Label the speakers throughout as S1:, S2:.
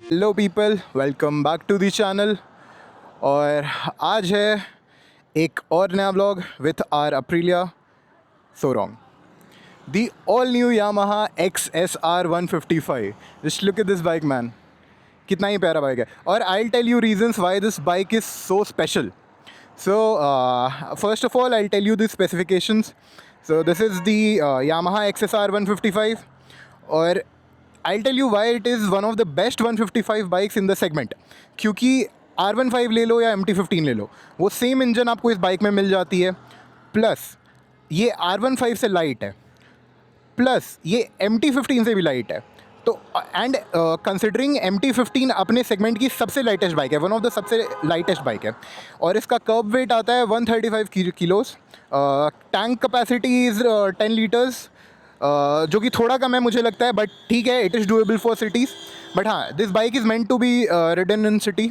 S1: Hello people, welcome back to the channel. और आज है एक और नया व्लॉग विथ आर अप्रिलिया सोरोंग, the all new Yamaha XSR 155। Just look at this bike man, कितना ही प्यारा बाइक है। और I will tell you reasons why this bike is so special. So, first of all, I'll tell you the specifications. So, this is the Yamaha XSR 155, और I'll tell you why it is one of the best 155 bikes in the segment. क्योंकि R15 ले लो या MT15 ले लो, वो same engine आपको इस bike में मिल जाती है। प्लस ये R15 से लाइट है, प्लस ये MT15 से भी लाइट है। तो एंड कंसिडरिंग MT15 अपने सेगमेंट की सबसे लाइटेस्ट बाइक है, वन ऑफ द सबसे लाइटेस्ट बाइक है। और इसका कर्ब वेट आता है 135 किलोस। टैंक कैपेसिटी इज़ 10 लीटर्स, जो कि थोड़ा कम है मुझे लगता है, बट ठीक है, it is doable for cities. But हाँ, this bike is meant to be ridden in city.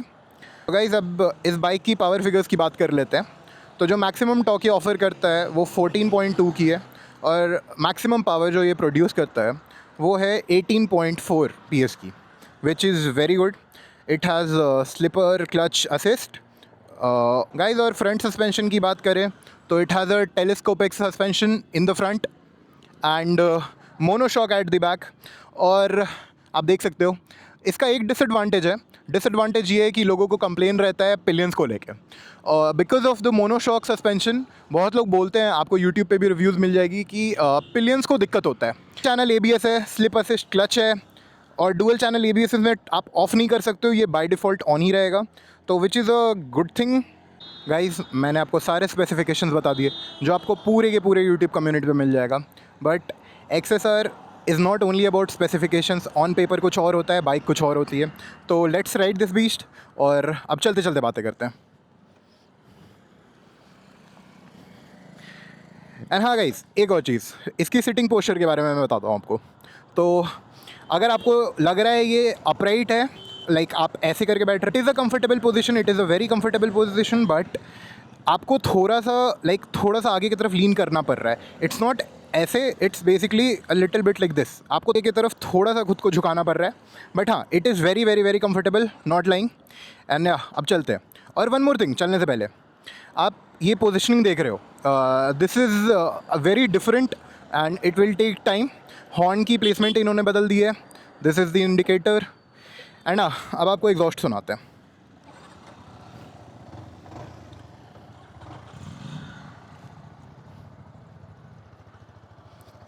S1: Guys, अब इस बाइक की पावर फिगर्स की बात कर लेते हैं। तो जो मैक्सिमम टॉर्क ये ऑफ़र करता है वो 14.2 की है, और मैक्सिमम पावर जो ये प्रोड्यूस करता है वो है 18.4 PS की, which is very good. It has slipper clutch assist guys. और फ्रंट सस्पेंशन की बात करें तो it has a telescopic suspension in the front and monoshock at the back. और आप देख सकते हो इसका एक डिसएडवांटेज है। डिसएडवांटेज ये है कि लोगों को कंप्लेन रहता है पिलियंस को लेकर, और because of the monoshock suspension बहुत लोग बोलते हैं, आपको यूट्यूब पे भी रिव्यूज़ मिल जाएगी कि पिलियंस को दिक्कत होता है। चैनल ABS है, स्लिप असिस्ट क्लच है, और डुअल चैनल ABS में आप ऑफ़ नहीं कर सकते हो, ये बाय डिफ़ॉल्ट ऑन ही रहेगा, तो which is a good thing. Guys, मैंने आपको सारे स्पेसिफिकेशंस बता दिए जो आपको पूरे के पूरे यूट्यूब कम्युनिटी पे मिल जाएगा। But XSR is not only about specifications, on paper कुछ और होता है, बाइक कुछ और होती है। तो लेट्स राइड दिस बीस्ट, और अब चलते चलते बातें करते हैं। एंड हाँ गाइस, एक और चीज़, इसकी सिटिंग पोस्चर के बारे में मैं बताता हूँ आपको। तो अगर आपको लग रहा है ये अपराइट है, लाइक आप ऐसे करके बैठ रहे, it is a comfortable position, it is a very comfortable position, but आपको थोड़ा सा आगे की तरफ लीन करना पड़ रहा है। इट्स नॉट ऐसे, it's basically a little bit like this, आपको एक की तरफ थोड़ा सा खुद को झुकाना पड़ रहा है। बट हाँ, it is very very very comfortable, not lying. And अब चलते हैं। और वन मोर थिंग, चलने से पहले आप ये पोजिशनिंग देख रहे हो, this is very different and it will take time. Horn की प्लेसमेंट इन्होंने बदल दी है, this is the indicator. And अब आपको एग्जॉस्ट सुनाते हैं।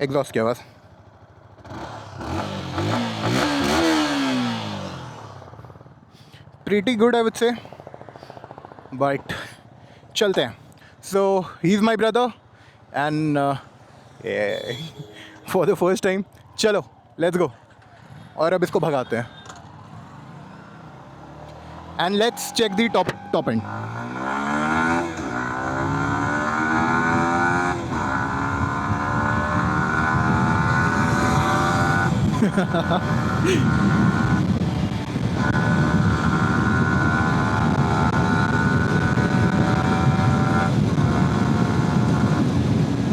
S1: एग्जॉस्ट की आवाज़ pretty good I would say, but चलते हैं। So he is my brother and for the first time, चलो लेट्स गो। और अब इसको भगाते हैं and let's check the top end.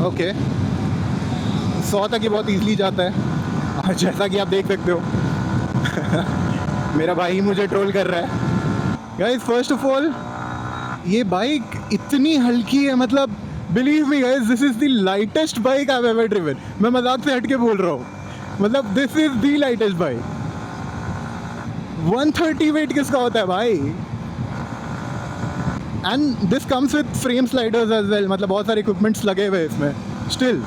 S1: Okay, 100 तक ही बहुत ईजिली जाता है, और जैसा कि आप देख सकते हो मेरा भाई मुझे ट्रोल कर रहा है। गाइस, फर्स्ट ऑफ ऑल ये बाइक इतनी हल्की है, मतलब believe me guys, this is the lightest bike I have ever driven. मैं मजाक से हट के बोल रहा हूँ, मतलब this is the lightest bike. 130 weight किसका होता है भाई? And this comes with frame sliders as well, मतलब बहुत सारे इक्विपमेंट्स लगे हुए हैं इसमें। Still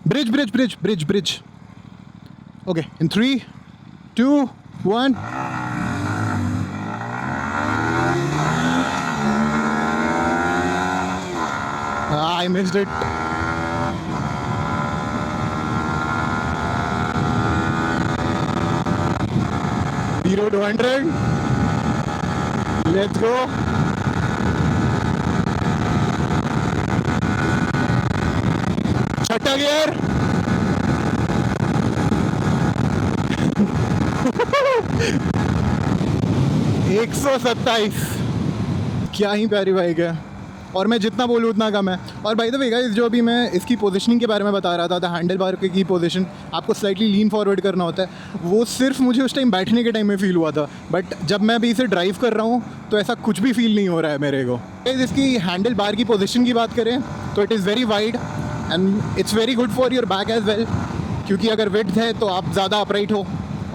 S1: bridge. Okay, in 3, 2, 1। I missed it. Zero to 100. Let's go. छठा गियर। एक 127। क्या ही प्यारी बाइक है। और मैं जितना बोलूँ उतना कम है। और बाय द वे गाइस, जो अभी मैं इसकी पोजीशनिंग के बारे में बता रहा था, द हैंडल बार की पोजीशन आपको स्लाइटली लीन फॉरवर्ड करना होता है, वो सिर्फ मुझे उस टाइम बैठने के टाइम में फील हुआ था। बट जब मैं अभी इसे ड्राइव कर रहा हूँ तो ऐसा कुछ भी फील नहीं हो रहा है मेरे को। इसकी हैंडल बार की पोजीशन की बात करें तो it is very wide and it's very good for your back as well, क्योंकि अगर विड्थ है तो आप ज़्यादा अपराइट हो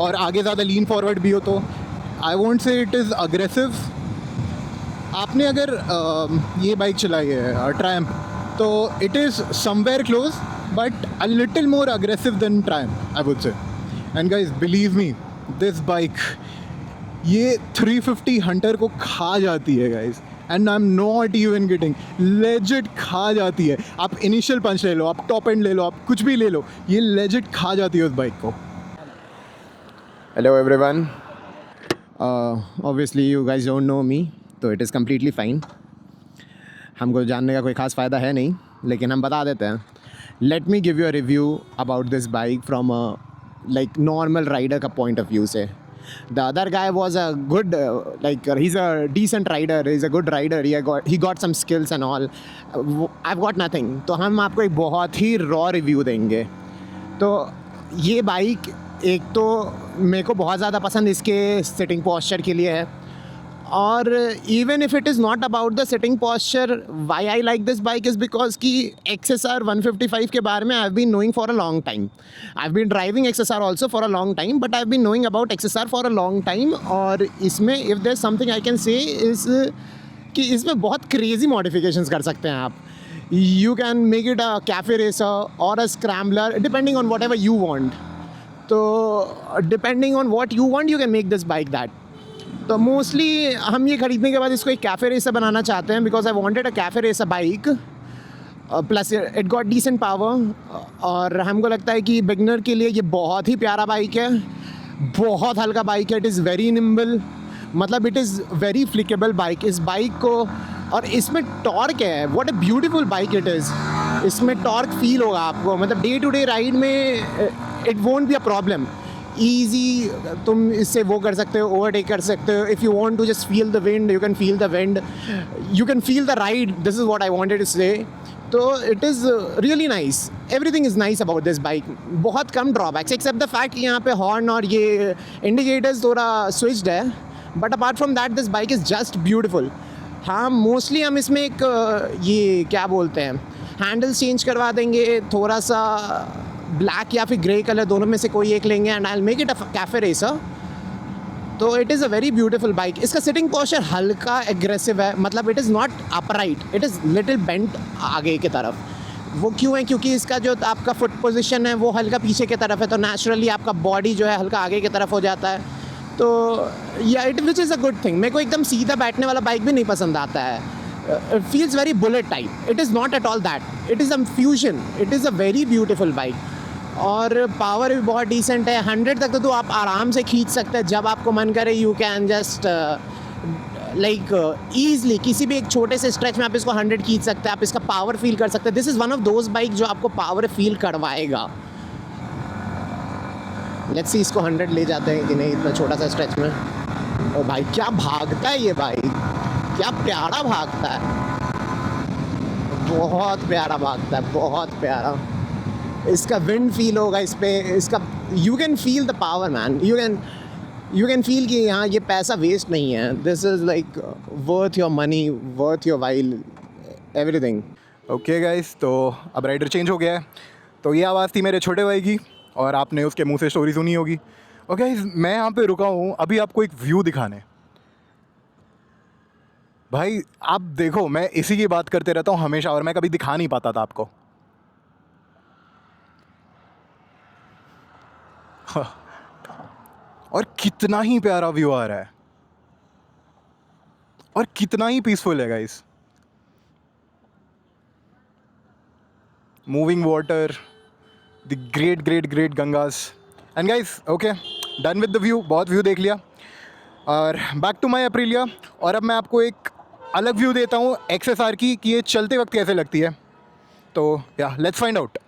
S1: और आगे ज़्यादा लीन फॉरवर्ड भी हो। तो I won't say it is aggressive. आपने अगर ये बाइक चलाई है ट्रायम्फ, तो it is somewhere close but a little more aggressive than Triumph I would say. And guys believe me, this bike ये 350 हंटर को खा जाती है गाइस, and I am not even kidding, legit खा जाती है। आप इनिशियल पंच ले लो, आप टॉप एंड ले लो, आप कुछ भी ले लो, ये लेजिट खा जाती है उस बाइक को।
S2: Hello everyone, obviously you guys don't know me, तो इट इज़ कम्प्लीटली फ़ाइन। हमको जानने का कोई ख़ास फ़ायदा है नहीं, लेकिन हम बता देते हैं। Let me give you a review about this bike from a like normal rider का पॉइंट ऑफ व्यू से। The other guy was a good, he's a decent rider, he's a good rider, he got some skills and all. I've got nothing. तो हम आपको एक बहुत ही raw review देंगे। तो ये बाइक एक तो मेरे को बहुत ज़्यादा पसंद इसके सिटिंग पोस्चर के लिए है, और even if it is not about the sitting posture, why I like this bike is because कि XSR 155 के बारे में I have been knowing for a long time. I have been driving XSR also for a long time, but I have been knowing about XSR for a long time. और इसमें if there something I can say is कि इसमें बहुत crazy modifications कर सकते हैं आप। You can make it a cafe racer और a scrambler depending on whatever you want. तो depending on what you want you can make this bike that. तो मोस्टली हम ये ख़रीदने के बाद इसको एक कैफ़े रेसर बनाना चाहते हैं, because I wanted a cafe racer bike, plus it got decent power. और हमको लगता है कि बिगनर के लिए ये बहुत ही प्यारा बाइक है, बहुत हल्का बाइक है। इट इज़ वेरी निम्बल, मतलब इट इज़ वेरी फ्लिकेबल बाइक। इस बाइक को, और इसमें टॉर्क है, what a beautiful bike it is. इसमें टॉर्क फील होगा आपको, मतलब डे टू डे राइड में it won't be a problem. Easy तुम इससे वो कर सकते हो, ओवरटेक कर सकते हो। If you want to just feel the wind, you can feel the wind, you can feel the ride. This is what I wanted to say. तो it is really nice, everything is nice about this bike. बहुत कम drawbacks except the fact कि यहाँ पे horn और ये indicators थोड़ा switched है, but apart from that this bike is just beautiful. हाँ, मोस्टली हम इसमें एक ये क्या बोलते हैं, हैंडल्स चेंज करवा देंगे, थोड़ा सा ब्लैक या फिर ग्रे कलर, दोनों में से कोई एक लेंगे, and I will make it a cafe racer. तो it is a very beautiful bike. इसका सिटिंग पोस्चर हल्का एग्रेसिव है, मतलब it is not upright, it is little bent आगे की तरफ। वो क्यों है? क्योंकि इसका जो आपका फुट पोजीशन है वो हल्का पीछे की तरफ है, तो नेचुरली आपका बॉडी जो है हल्का आगे की तरफ हो जाता है। तो या it which is a good thing. मेरे को एकदम सीधा बैठने वाला बाइक भी नहीं पसंद आता है। It feels very bullet type. It is not at all that. It is a fusion. It is a very beautiful bike. और पावर भी बहुत डिसेंट है। 100 तक तो आप आराम से खींच सकते हैं, जब आपको मन करे you can just like easily किसी भी एक छोटे से स्ट्रेच में आप इसको 100 खींच सकते हैं। आप इसका पावर फील कर सकते हैं। This is one of those bike जो आपको पावर फील करवाएगा। लेट्स सी इसको 100 ले जाते हैं कि नहीं इतना छोटा सा स्ट्रेच में। ओ भाई क्या भागता है ये बाइक, क्या प्यारा भागता है, बहुत प्यारा भागता है, बहुत प्यारा। इसका विंड फील होगा इस पे, इसका you can feel the power man. You can feel कि हाँ ये पैसा वेस्ट नहीं है। This is like worth your money, worth your while, everything.
S1: Okay guys, तो अब राइडर चेंज हो गया है। तो ये आवाज़ थी मेरे छोटे भाई की, और आपने उसके मुंह से स्टोरी सुनी होगी। ओके गाइस, मैं यहाँ पे रुका हूँ अभी आपको एक व्यू दिखाने। भाई आप देखो, मैं इसी की बात करते रहता हूँ हमेशा, और मैं कभी दिखा नहीं पाता था आपको। और कितना ही प्यारा व्यू आ रहा है, और कितना ही पीसफुल है guys. Moving water, the great great great Ganges. And guys okay, done with the view, बहुत व्यू देख लिया, और बैक टू माई अप्रीलिया। और अब मैं आपको एक अलग व्यू देता हूँ XSR की, कि ये चलते वक्त कैसे लगती है। तो या let's find out.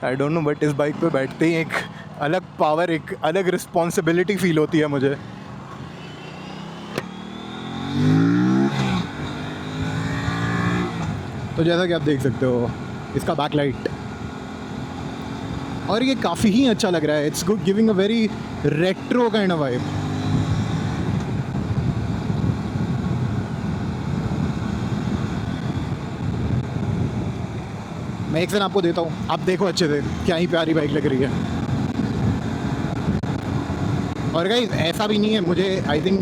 S1: I don't know, but इस बाइक पे बैठते ही एक अलग पावर, एक अलग रिस्पॉन्सिबिलिटी फील होती है मुझे। तो जैसा कि आप देख सकते हो इसका बैकलाइट, और ये काफ़ी ही अच्छा लग रहा है। It's giving a very retro kind of vibe. मैं एक दिन आपको देता हूँ, आप देखो अच्छे से, क्या ही प्यारी बाइक लग रही है। और गाइस ऐसा भी नहीं है, मुझे आई थिंक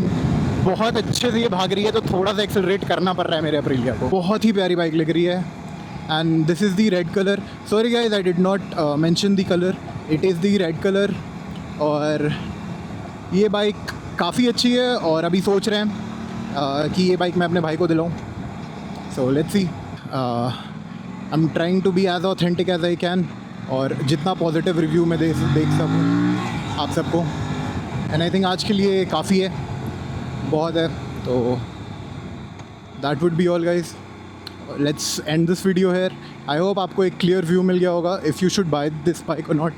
S1: बहुत अच्छे से ये भाग रही है, तो थोड़ा सा एक्सेलरेट करना पड़ रहा है मेरे अप्रीलिया को। बहुत ही प्यारी बाइक लग रही है। And this is the red colour. Sorry guys, I did not mention the colour, it is the red colour. और ये बाइक काफ़ी अच्छी है, और अभी सोच रहे हैं कि ये बाइक मैं अपने भाई को दिलाऊं। So let's see, I am trying to be as authentic as I can, और जितना पॉजिटिव रिव्यू मैं देख सकूँ आप सबको। एंड आई थिंक आज के लिए काफ़ी है, बहुत है। तो that would be all guys, let's end this video here. I hope आपको एक क्लियर व्यू मिल गया होगा if you should buy this bike और not.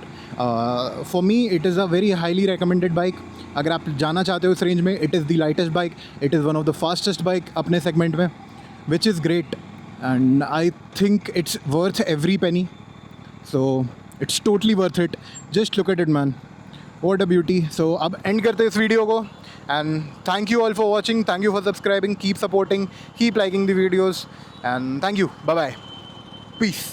S1: For me it is a very highly recommended bike. अगर आप जाना चाहते हो इस रेंज में, it is the lightest bike, it is one of the fastest bike अपने सेगमेंट में, which is great. And I think it's worth every penny, so it's totally worth it. Just look at it man, what a beauty. So अब end करते हैं इस video को, and thank you all for watching, thank you for subscribing, keep supporting, keep liking the videos, and thank you, bye bye, piece.